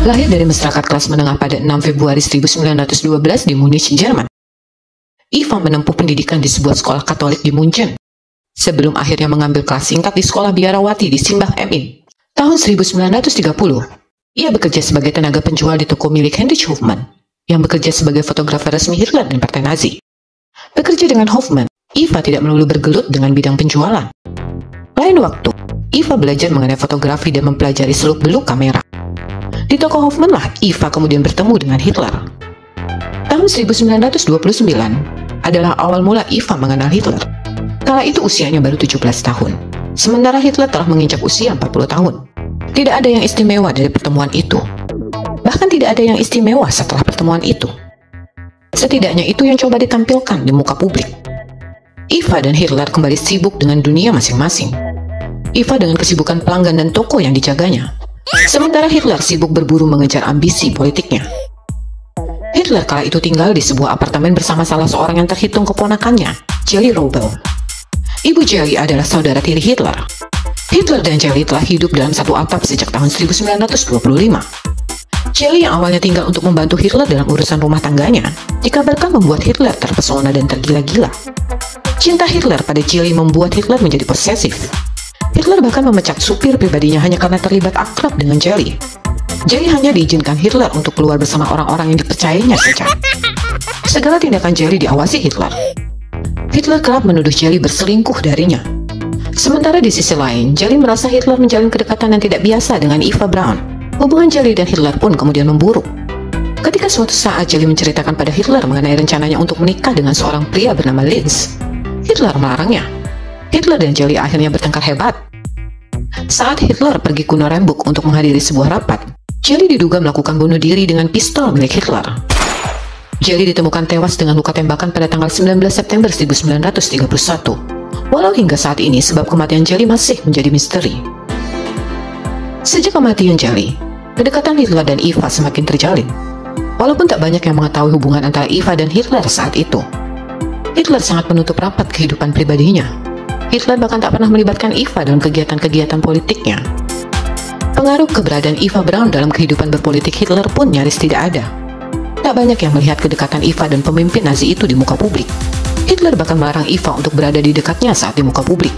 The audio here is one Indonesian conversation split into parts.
Lahir dari masyarakat kelas menengah pada 6 Februari 1912 di Munich, Jerman, Eva menempuh pendidikan di sebuah sekolah Katolik di Munchen, sebelum akhirnya mengambil kelas singkat di sekolah biarawati di Simbach am Inn. Tahun 1930, ia bekerja sebagai tenaga penjual di toko milik Heinrich Hoffmann, yang bekerja sebagai fotografer resmi Hitler dan Partai Nazi. Bekerja dengan Hoffmann, Eva tidak melulu bergelut dengan bidang penjualan. Lain waktu, Eva belajar mengenai fotografi dan mempelajari seluk-beluk kamera. Di toko Hoffmann lah Eva kemudian bertemu dengan Hitler. Tahun 1929 adalah awal mula Eva mengenal Hitler. Kala itu usianya baru 17 tahun, sementara Hitler telah menginjak usia 40 tahun. Tidak ada yang istimewa dari pertemuan itu. Bahkan tidak ada yang istimewa setelah pertemuan itu. Setidaknya itu yang coba ditampilkan di muka publik. Eva dan Hitler kembali sibuk dengan dunia masing-masing. Eva dengan kesibukan pelanggan dan toko yang dijaganya, sementara Hitler sibuk berburu mengejar ambisi politiknya. Hitler kala itu tinggal di sebuah apartemen bersama salah seorang yang terhitung keponakannya, Jelly Rommel. Ibu Jelly adalah saudara tiri Hitler. Hitler dan Jelly telah hidup dalam satu atap sejak tahun 1925. Jelly yang awalnya tinggal untuk membantu Hitler dalam urusan rumah tangganya, dikabarkan membuat Hitler terpesona dan tergila-gila. Cinta Hitler pada Jelly membuat Hitler menjadi posesif. Hitler bahkan memecat supir pribadinya hanya karena terlibat akrab dengan Jelly. Jelly hanya diizinkan Hitler untuk keluar bersama orang-orang yang dipercayainya saja. Segala tindakan Jelly diawasi Hitler. Hitler kerap menuduh Jelly berselingkuh darinya. Sementara di sisi lain, Jelly merasa Hitler menjalin kedekatan yang tidak biasa dengan Eva Braun. Hubungan Jelly dan Hitler pun kemudian memburuk. Ketika suatu saat Jelly menceritakan pada Hitler mengenai rencananya untuk menikah dengan seorang pria bernama Linz, Hitler melarangnya. Hitler dan Jelly akhirnya bertengkar hebat. Saat Hitler pergi ke Nuremberg untuk menghadiri sebuah rapat, Jelly diduga melakukan bunuh diri dengan pistol milik Hitler. Jelly ditemukan tewas dengan luka tembakan pada tanggal 19 September 1931. Walau hingga saat ini sebab kematian Jelly masih menjadi misteri. Sejak kematian Jelly, kedekatan Hitler dan Eva semakin terjalin. Walaupun tak banyak yang mengetahui hubungan antara Eva dan Hitler saat itu. Hitler sangat menutup rapat kehidupan pribadinya. Hitler bahkan tak pernah melibatkan Eva dalam kegiatan-kegiatan politiknya. Pengaruh keberadaan Eva Braun dalam kehidupan berpolitik Hitler pun nyaris tidak ada. Tak banyak yang melihat kedekatan Eva dan pemimpin Nazi itu di muka publik. Hitler bahkan melarang Eva untuk berada di dekatnya saat di muka publik.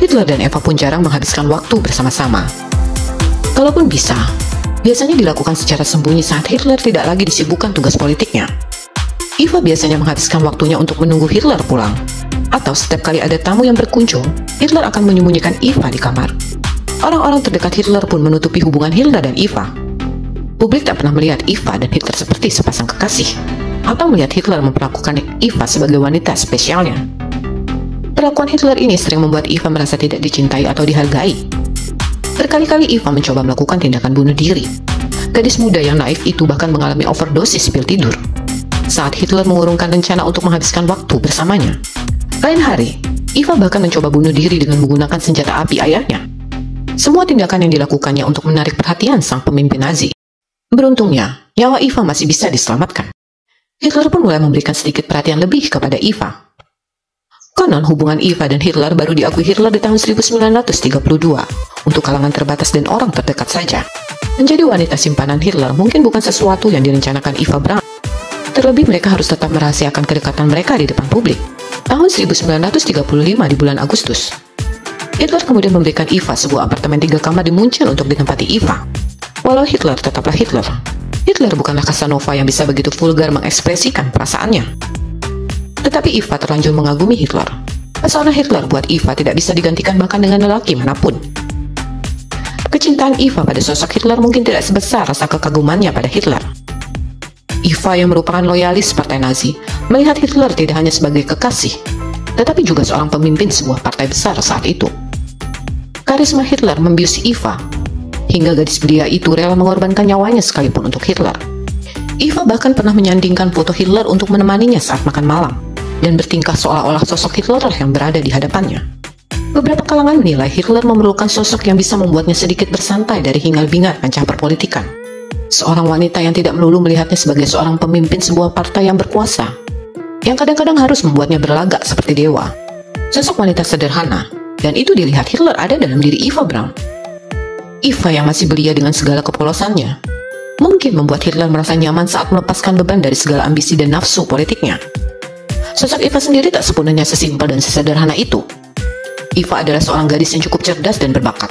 Hitler dan Eva pun jarang menghabiskan waktu bersama-sama. Kalaupun bisa, biasanya dilakukan secara sembunyi saat Hitler tidak lagi disibukkan tugas politiknya. Eva biasanya menghabiskan waktunya untuk menunggu Hitler pulang. Atau setiap kali ada tamu yang berkunjung, Hitler akan menyembunyikan Eva di kamar. Orang-orang terdekat Hitler pun menutupi hubungan Hitler dan Eva. Publik tak pernah melihat Eva dan Hitler seperti sepasang kekasih, atau melihat Hitler memperlakukan Eva sebagai wanita spesialnya. Perlakuan Hitler ini sering membuat Eva merasa tidak dicintai atau dihargai. Berkali-kali Eva mencoba melakukan tindakan bunuh diri. Gadis muda yang naif itu bahkan mengalami overdosis pil tidur saat Hitler mengurungkan rencana untuk menghabiskan waktu bersamanya. Lain hari, Eva bahkan mencoba bunuh diri dengan menggunakan senjata api ayahnya. Semua tindakan yang dilakukannya untuk menarik perhatian sang pemimpin Nazi. Beruntungnya, nyawa Eva masih bisa diselamatkan. Hitler pun mulai memberikan sedikit perhatian lebih kepada Eva. Konon hubungan Eva dan Hitler baru diakui Hitler di tahun 1932 untuk kalangan terbatas dan orang terdekat saja. Menjadi wanita simpanan Hitler mungkin bukan sesuatu yang direncanakan Eva Braun. Terlebih mereka harus tetap merahasiakan kedekatan mereka di depan publik. Tahun 1935 di bulan Agustus, Hitler kemudian memberikan Eva sebuah apartemen 3 kamar di Munchen untuk ditempati Eva. Walau Hitler tetaplah Hitler. Hitler bukanlah Casanova yang bisa begitu vulgar mengekspresikan perasaannya. Tetapi Eva terlanjur mengagumi Hitler. Pesona Hitler buat Eva tidak bisa digantikan bahkan dengan lelaki manapun. Kecintaan Eva pada sosok Hitler mungkin tidak sebesar rasa kekagumannya pada Hitler. Eva yang merupakan loyalis Partai Nazi melihat Hitler tidak hanya sebagai kekasih, tetapi juga seorang pemimpin sebuah partai besar saat itu. Karisma Hitler membius Eva, hingga gadis belia itu rela mengorbankan nyawanya sekalipun untuk Hitler. Eva bahkan pernah menyandingkan foto Hitler untuk menemaninya saat makan malam, dan bertingkah seolah-olah sosok Hitler yang berada di hadapannya. Beberapa kalangan menilai Hitler memerlukan sosok yang bisa membuatnya sedikit bersantai dari hingar-bingar kancah perpolitikan. Seorang wanita yang tidak melulu melihatnya sebagai seorang pemimpin sebuah partai yang berkuasa, yang kadang-kadang harus membuatnya berlagak seperti dewa. Sosok wanita sederhana, dan itu dilihat Hitler ada dalam diri Eva Braun. Eva yang masih belia dengan segala kepolosannya mungkin membuat Hitler merasa nyaman saat melepaskan beban dari segala ambisi dan nafsu politiknya. Sosok Eva sendiri tak sepenuhnya sesimpel dan sesederhana itu. Eva adalah seorang gadis yang cukup cerdas dan berbakat,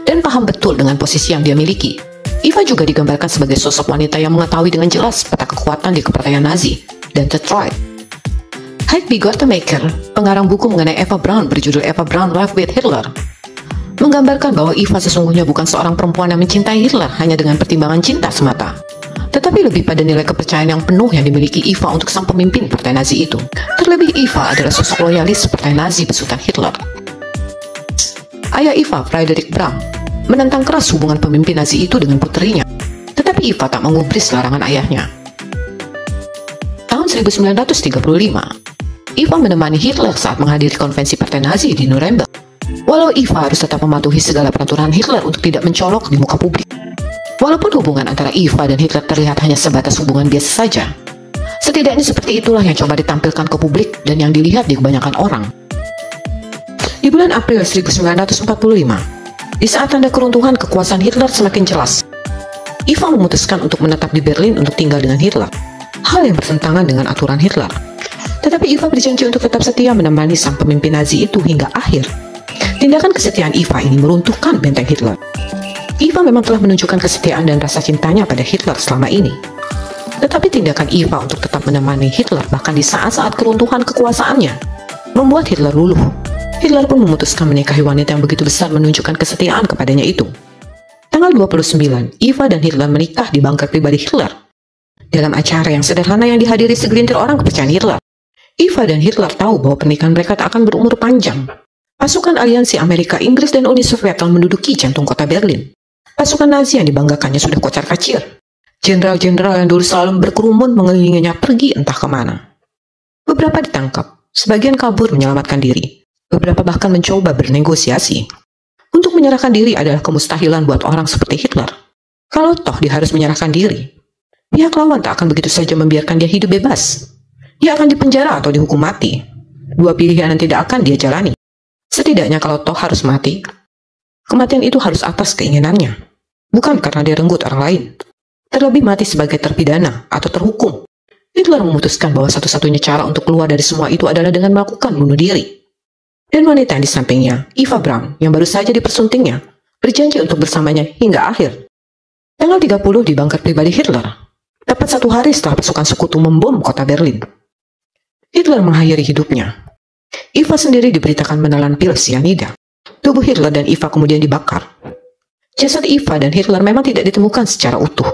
dan paham betul dengan posisi yang dia miliki. Eva juga digambarkan sebagai sosok wanita yang mengetahui dengan jelas peta kekuatan di kepercayaan Nazi dan Third Reich. Heidi Gottemaker, pengarang buku mengenai Eva Braun berjudul Eva Braun Life with Hitler, menggambarkan bahwa Eva sesungguhnya bukan seorang perempuan yang mencintai Hitler hanya dengan pertimbangan cinta semata, tetapi lebih pada nilai kepercayaan yang penuh yang dimiliki Eva untuk sang pemimpin partai Nazi itu. Terlebih Eva adalah sosok loyalis partai Nazi besutan Hitler. Ayah Eva, Friedrich Braun, menentang keras hubungan pemimpin Nazi itu dengan puterinya, tetapi Eva tak menggubris larangan ayahnya. Tahun 1935, Eva menemani Hitler saat menghadiri konvensi partai Nazi di Nuremberg. Walau Eva harus tetap mematuhi segala peraturan Hitler untuk tidak mencolok di muka publik. Walaupun hubungan antara Eva dan Hitler terlihat hanya sebatas hubungan biasa saja, setidaknya seperti itulah yang coba ditampilkan ke publik dan yang dilihat di kebanyakan orang. Di bulan April 1945, di saat tanda keruntuhan kekuasaan Hitler semakin jelas, Eva memutuskan untuk menetap di Berlin untuk tinggal dengan Hitler, hal yang bertentangan dengan aturan Hitler. Tetapi Eva berjanji untuk tetap setia menemani sang pemimpin Nazi itu hingga akhir. Tindakan kesetiaan Eva ini meruntuhkan benteng Hitler. Eva memang telah menunjukkan kesetiaan dan rasa cintanya pada Hitler selama ini. Tetapi tindakan Eva untuk tetap menemani Hitler bahkan di saat-saat keruntuhan kekuasaannya membuat Hitler luluh. Hitler pun memutuskan menikahi wanita yang begitu besar menunjukkan kesetiaan kepadanya itu. Tanggal 29, Eva dan Hitler menikah di bunker pribadi Hitler. Dalam acara yang sederhana yang dihadiri segelintir orang kepercayaan Hitler, Eva dan Hitler tahu bahwa pernikahan mereka tak akan berumur panjang. Pasukan aliansi Amerika, Inggris, dan Uni Soviet telah menduduki jantung kota Berlin. Pasukan Nazi yang dibanggakannya sudah kocar-kacir. Jenderal-jenderal yang dulu selalu berkerumun mengelilinginya pergi entah kemana. Beberapa ditangkap, sebagian kabur menyelamatkan diri. Beberapa bahkan mencoba bernegosiasi. Untuk menyerahkan diri adalah kemustahilan buat orang seperti Hitler. Kalau toh dia harus menyerahkan diri, pihak lawan tak akan begitu saja membiarkan dia hidup bebas. Dia akan dipenjara atau dihukum mati. Dua pilihan yang tidak akan dia jalani. Setidaknya kalau toh harus mati, kematian itu harus atas keinginannya, bukan karena dia renggut orang lain. Terlebih mati sebagai terpidana atau terhukum. Hitler memutuskan bahwa satu-satunya cara untuk keluar dari semua itu adalah dengan melakukan bunuh diri. Dan wanita yang di sampingnya, Eva Braun, yang baru saja dipersuntingnya, berjanji untuk bersamanya hingga akhir. Tanggal 30 di bunker pribadi Hitler, tepat 1 hari setelah pasukan sekutu membom kota Berlin. Hitler mengakhiri hidupnya. Eva sendiri diberitakan menelan pil sianida. Tubuh Hitler dan Eva kemudian dibakar. Jasad Eva dan Hitler memang tidak ditemukan secara utuh.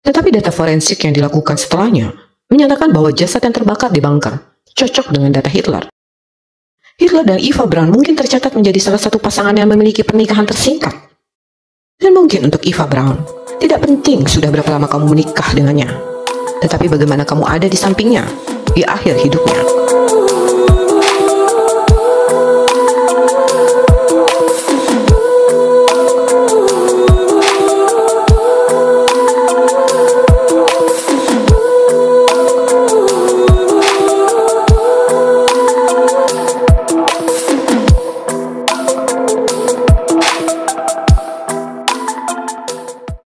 Tetapi data forensik yang dilakukan setelahnya menyatakan bahwa jasad yang terbakar di bunker cocok dengan data Hitler. Hitler dan Eva Braun mungkin tercatat menjadi salah satu pasangan yang memiliki pernikahan tersingkat. Dan mungkin untuk Eva Braun, tidak penting sudah berapa lama kamu menikah dengannya, tetapi bagaimana kamu ada di sampingnya di akhir hidupnya.